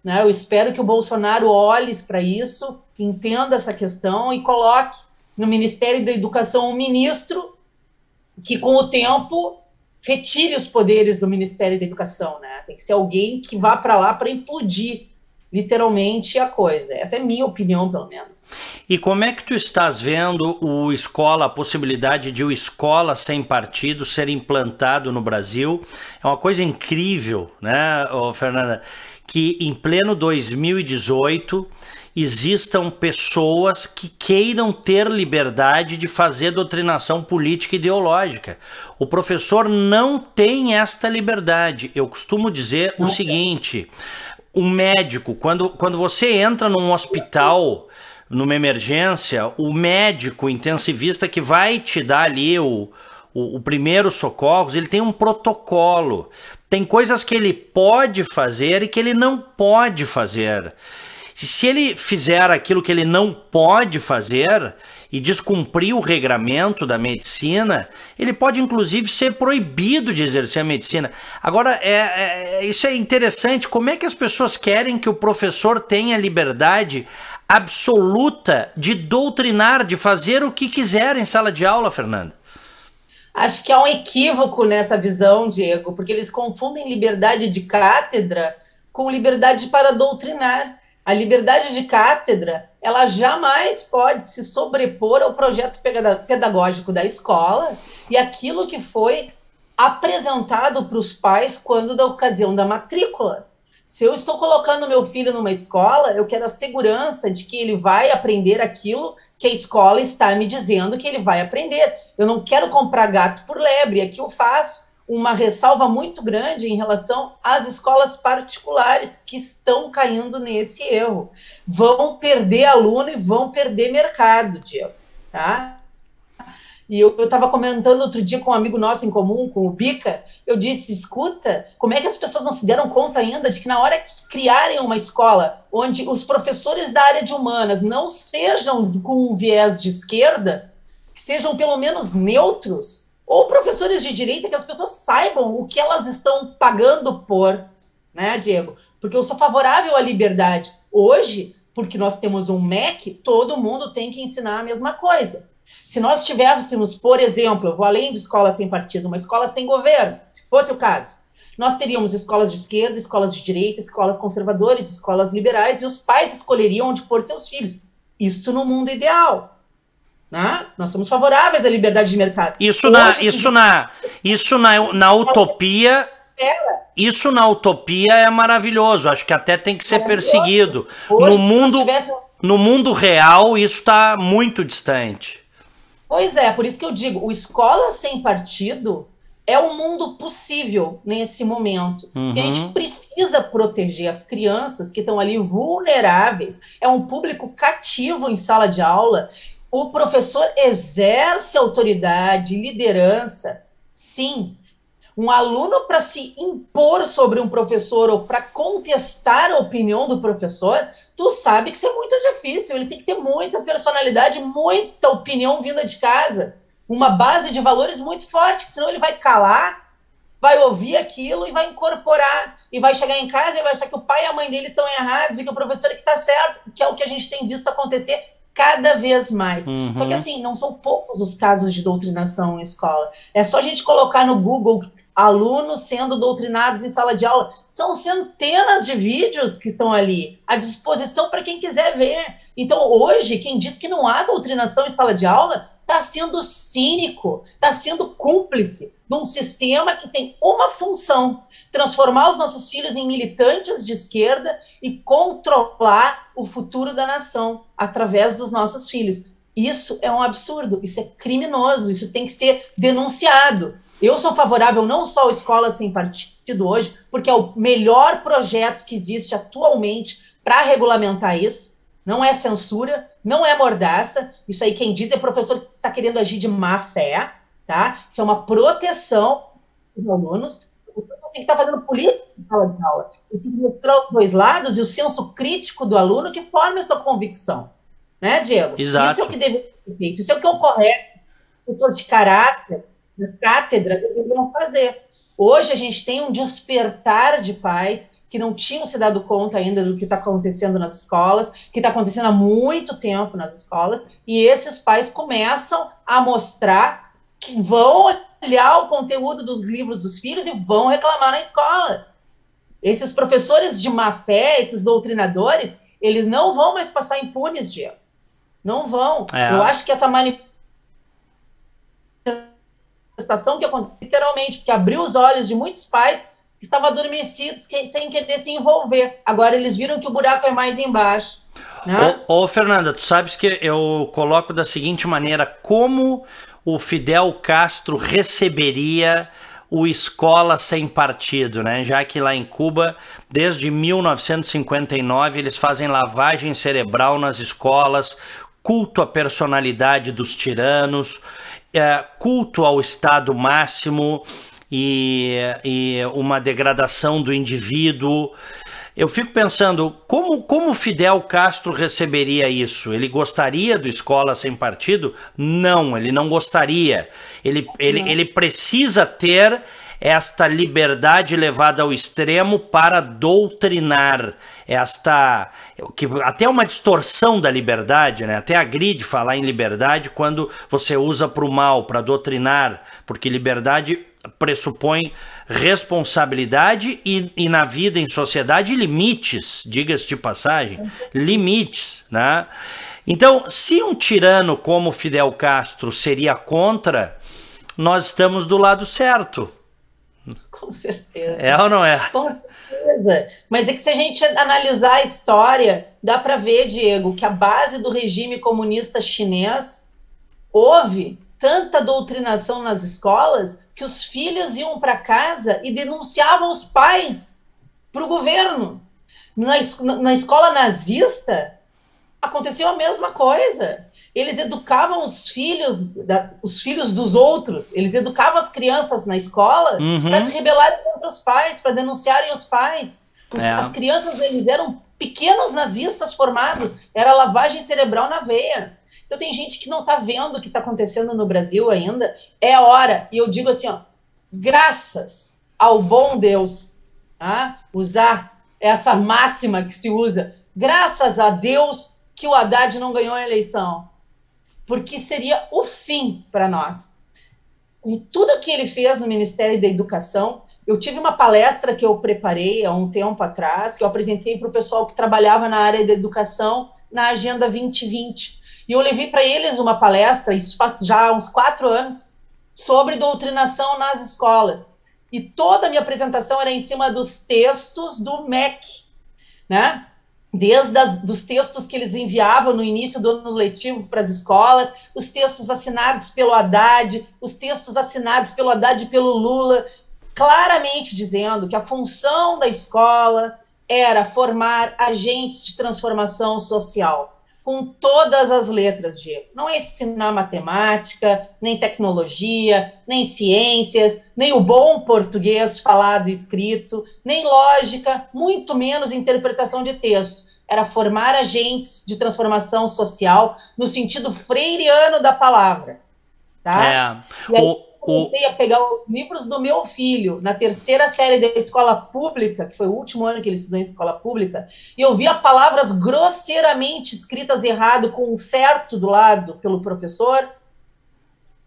né? Eu espero que o Bolsonaro olhe para isso, entenda essa questão e coloque no Ministério da Educação um ministro que, com o tempo, retire os poderes do Ministério da Educação, né? Tem que ser alguém que vá para lá para implodir literalmente a coisa. Essa é a minha opinião, pelo menos. E como é que tu estás vendo a possibilidade de o Escola Sem Partido ser implantado no Brasil? É uma coisa incrível, né, Fernanda? Que em pleno 2018 existam pessoas que queiram ter liberdade de fazer doutrinação política e ideológica. O professor não tem esta liberdade. Eu costumo dizer o seguinte, o médico, quando você entra num hospital, numa emergência, o médico intensivista que vai te dar ali o primeiro socorros, ele tem um protocolo. Tem coisas que ele pode fazer e que ele não pode fazer. Se ele fizer aquilo que ele não pode fazer e descumprir o regramento da medicina, ele pode inclusive ser proibido de exercer a medicina. Agora, isso é interessante. Como é que as pessoas querem que o professor tenha liberdade absoluta de doutrinar, de fazer o que quiser em sala de aula, Fernanda? Acho que há um equívoco nessa visão, Diego, porque eles confundem liberdade de cátedra com liberdade para doutrinar. A liberdade de cátedra, ela jamais pode se sobrepor ao projeto pedagógico da escola e aquilo que foi apresentado para os pais quando da ocasião da matrícula. Se eu estou colocando meu filho numa escola, eu quero a segurança de que ele vai aprender aquilo que a escola está me dizendo que ele vai aprender. Eu não quero comprar gato por lebre. Aqui eu faço uma ressalva muito grande em relação às escolas particulares que estão caindo nesse erro. Vão perder aluno e vão perder mercado, Diego, tá? E eu estava comentando outro dia com um amigo nosso em comum, com o Bica, eu disse, escuta, como é que as pessoas não se deram conta ainda de que na hora que criarem uma escola onde os professores da área de humanas não sejam com um viés de esquerda, que sejam pelo menos neutros, ou professores de direita, que as pessoas saibam o que elas estão pagando por, né, Diego? Porque eu sou favorável à liberdade. Hoje, porque nós temos um MEC, todo mundo tem que ensinar a mesma coisa. Se nós tivéssemos, por exemplo, eu vou além de escola sem partido, uma escola sem governo, se fosse o caso, nós teríamos escolas de esquerda, escolas de direita, escolas conservadoras, escolas liberais, e os pais escolheriam onde pôr seus filhos. Isto no mundo ideal. Né? Nós somos favoráveis à liberdade de mercado. Isso na utopia. Isso na utopia é maravilhoso. Acho que até tem que ser perseguido. Hoje, no mundo real, isso está muito distante. Pois é, por isso que eu digo, o escola sem partido é um mundo possível nesse momento. A gente precisa proteger as crianças que estão ali vulneráveis. É um público cativo em sala de aula. O professor exerce autoridade, liderança, sim. Um aluno, para se impor sobre um professor ou para contestar a opinião do professor, tu sabe que isso é muito difícil. Ele tem que ter muita personalidade, muita opinião vinda de casa. Uma base de valores muito forte, senão ele vai calar, vai ouvir aquilo e vai incorporar. E vai chegar em casa e vai achar que o pai e a mãe dele estão errados e que o professor é que está certo, que é o que a gente tem visto acontecer cada vez mais. Só que assim, não são poucos os casos de doutrinação em escola. É só a gente colocar no Google alunos sendo doutrinados em sala de aula. São centenas de vídeos que estão ali à disposição para quem quiser ver. Então hoje, quem diz que não há doutrinação em sala de aula está sendo cínico, está sendo cúmplice de um sistema que tem uma função: transformar os nossos filhos em militantes de esquerda e controlar o futuro da nação através dos nossos filhos. Isso é um absurdo, isso é criminoso, isso tem que ser denunciado. Eu sou favorável não só à escola sem partido hoje, porque é o melhor projeto que existe atualmente para regulamentar isso. Não é censura, não é mordaça. Isso aí quem diz é professor que está querendo agir de má fé, tá? Isso é uma proteção dos alunos. O professor tem que estar fazendo política em sala de aula. Ele tem que mostrar os dois lados e o senso crítico do aluno que forma essa convicção. Né, Diego? Exato. Isso é o que deve ser feito. Isso é o que é o correto. Pessoas de caráter, da cátedra, deveriam fazer. Hoje a gente tem um despertar de pais que não tinham se dado conta ainda do que está acontecendo nas escolas, que está acontecendo há muito tempo nas escolas, e esses pais começam a mostrar que vão olhar o conteúdo dos livros dos filhos e vão reclamar na escola. Esses professores de má fé, esses doutrinadores, eles não vão mais passar impunes, Diego. Não vão. Eu acho que essa manifestação que aconteceu literalmente, porque abriu os olhos de muitos pais que estavam adormecidos, sem querer se envolver. Agora eles viram que o buraco é mais embaixo. Né? Ô, Fernanda, tu sabes que eu coloco da seguinte maneira: como o Fidel Castro receberia o Escola Sem Partido, né? Já que lá em Cuba, desde 1959, eles fazem lavagem cerebral nas escolas, culto à personalidade dos tiranos, culto ao Estado máximo e uma degradação do indivíduo. Eu fico pensando, como Fidel Castro receberia isso? Ele gostaria do Escola Sem Partido? Não, ele não gostaria. Ele precisa ter esta liberdade levada ao extremo para doutrinar. Até uma distorção da liberdade, né? Até agride falar em liberdade quando você usa para o mal, para doutrinar, porque liberdade pressupõe responsabilidade e na vida, em sociedade, limites, diga-se de passagem, limites, né? Então, se um tirano como Fidel Castro seria contra, nós estamos do lado certo. Com certeza. É ou não é? Com certeza. Mas é que se a gente analisar a história, dá para ver, Diego, que a base do regime comunista chinês houve tanta doutrinação nas escolas que os filhos iam para casa e denunciavam os pais para o governo. Na escola nazista, aconteceu a mesma coisa. Eles educavam os filhos dos outros, eles educavam as crianças na escola para se rebelarem contra os pais, para denunciarem os pais. As crianças, eles eram pequenos nazistas formados, era lavagem cerebral na veia. Então tem gente que não está vendo o que está acontecendo no Brasil ainda. É a hora, e eu digo assim, ó, graças ao bom Deus, usar essa máxima que se usa, graças a Deus que o Haddad não ganhou a eleição, porque seria o fim para nós. Com tudo que ele fez no Ministério da Educação, eu tive uma palestra que eu preparei há um tempo atrás, que eu apresentei para o pessoal que trabalhava na área da educação, na Agenda 2020. E eu levei para eles uma palestra, isso faz já uns 4 anos, sobre doutrinação nas escolas. E toda a minha apresentação era em cima dos textos do MEC, né? Desde dos textos que eles enviavam no início do ano letivo para as escolas, os textos assinados pelo Haddad, os textos assinados pelo Haddad e pelo Lula, claramente dizendo que a função da escola era formar agentes de transformação social, com todas as letras, Diego. Não é ensinar matemática, nem tecnologia, nem ciências, nem o bom português falado e escrito, nem lógica, muito menos interpretação de texto. Era formar agentes de transformação social no sentido freiriano da palavra. Tá? E aí, comecei a pegar os livros do meu filho, na 3ª série da escola pública, que foi o último ano que ele estudou em escola pública, e eu via palavras grosseiramente escritas errado, com um certo do lado pelo professor.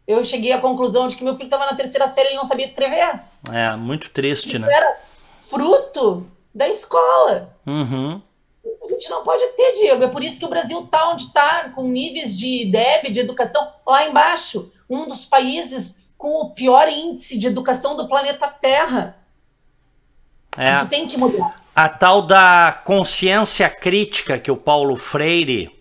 Eu cheguei à conclusão de que meu filho estava na 3ª série e não sabia escrever. É, muito triste, né? Era fruto da escola. Isso a gente não pode ter, Diego. É por isso que o Brasil está onde está, com níveis de IDEB, de educação, lá embaixo. Um dos países com o pior índice de educação do planeta Terra. Isso tem que mudar. A tal da consciência crítica que o Paulo Freire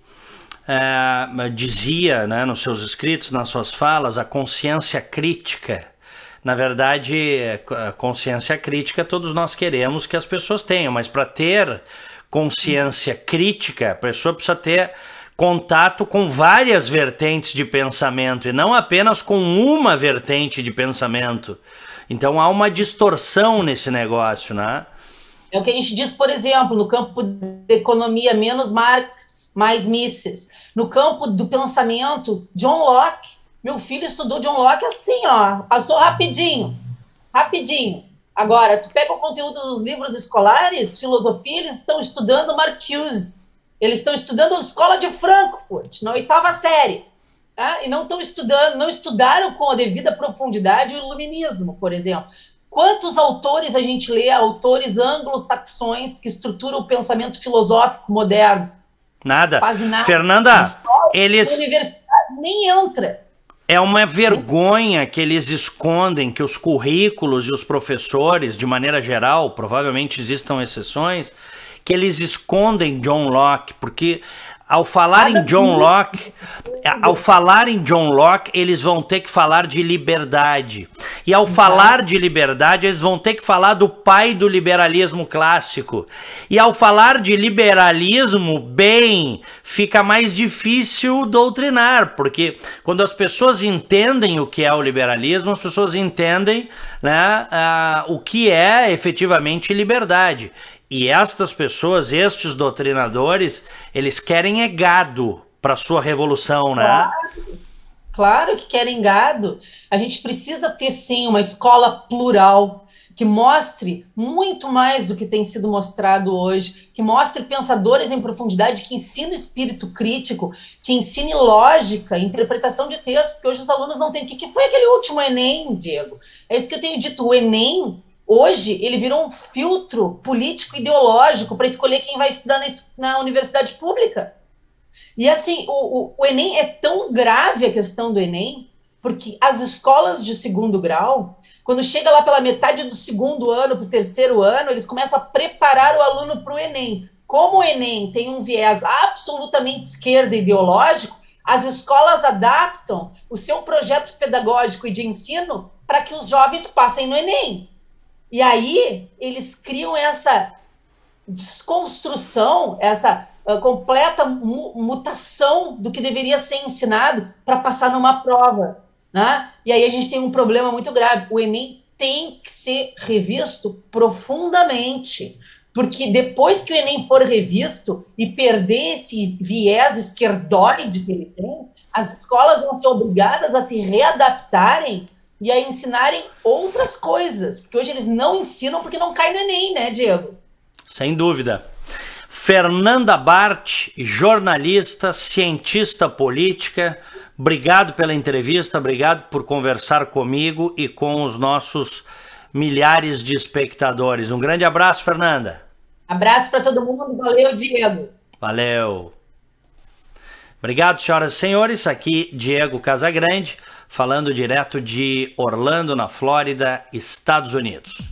dizia, né, nos seus escritos, nas suas falas, a consciência crítica. Na verdade, a consciência crítica todos nós queremos que as pessoas tenham, mas para ter consciência crítica, a pessoa precisa ter contato com várias vertentes de pensamento e não apenas com uma vertente de pensamento. Então há uma distorção nesse negócio, né? É o que a gente diz, por exemplo, no campo da economia, menos Marx, mais Mises. No campo do pensamento, John Locke. Meu filho estudou John Locke assim, ó, passou rapidinho. Agora, tu pega o conteúdo dos livros escolares, filosofia, eles estão estudando Marcuse. Eles estão estudando a Escola de Frankfurt, na 8ª série. Tá? E não estudaram com a devida profundidade o iluminismo, por exemplo. Quantos autores a gente lê, autores anglo-saxões que estruturam o pensamento filosófico moderno? Nada. Quase nada. Fernanda, A universidade nem entra. É uma vergonha que eles escondem, que os currículos e os professores, de maneira geral, provavelmente existam exceções, que eles escondem John Locke, porque ao falar em John Locke, eles vão ter que falar de liberdade. E ao falar de liberdade, eles vão ter que falar do pai do liberalismo clássico. E ao falar de liberalismo, bem, fica mais difícil doutrinar, porque quando as pessoas entendem o que é o liberalismo, as pessoas entendem, né, o que é efetivamente liberdade. E estas pessoas, estes doutrinadores, eles querem gado para sua revolução, né? Claro que querem gado. A gente precisa ter, sim, uma escola plural, que mostre muito mais do que tem sido mostrado hoje, que mostre pensadores em profundidade, que ensine espírito crítico, que ensine lógica, interpretação de texto, porque hoje os alunos não têm... O que foi aquele último Enem, Diego? É isso que eu tenho dito, o Enem... Hoje, ele virou um filtro político-ideológico para escolher quem vai estudar na universidade pública. E assim, o Enem é tão grave, a questão do Enem, porque as escolas de segundo grau, quando chega lá pela metade do segundo ano para o terceiro ano, eles começam a preparar o aluno para o Enem. Como o Enem tem um viés absolutamente esquerdo e ideológico, as escolas adaptam o seu projeto pedagógico e de ensino para que os jovens passem no Enem. E aí, eles criam essa desconstrução, essa completa mutação do que deveria ser ensinado para passar numa prova, né? E aí a gente tem um problema muito grave. O Enem tem que ser revisto profundamente, porque depois que o Enem for revisto e perder esse viés esquerdoide que ele tem, as escolas vão ser obrigadas a se readaptarem e a ensinarem outras coisas, porque hoje eles não ensinam porque não cai no Enem, né, Diego? Sem dúvida. Fernanda Bart, jornalista, cientista política, obrigado pela entrevista, obrigado por conversar comigo e com os nossos milhares de espectadores. Um grande abraço, Fernanda. Abraço para todo mundo, valeu, Diego. Valeu. Obrigado, senhoras e senhores, aqui Diego Casagrande, falando direto de Orlando, na Flórida, Estados Unidos.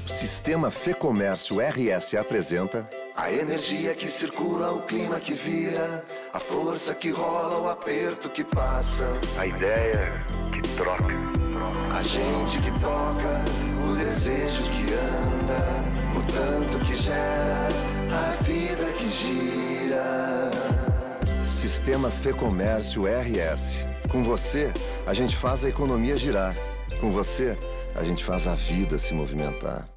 Sistema Fê-Comércio RS apresenta a energia que circula, o clima que vira, a força que rola, o aperto que passa, a ideia que troca, a gente que toca, o desejo que anda, o tanto que gera, a vida que gira. Sistema Fê-Comércio RS. Com você, a gente faz a economia girar. Com você, a gente faz a vida se movimentar.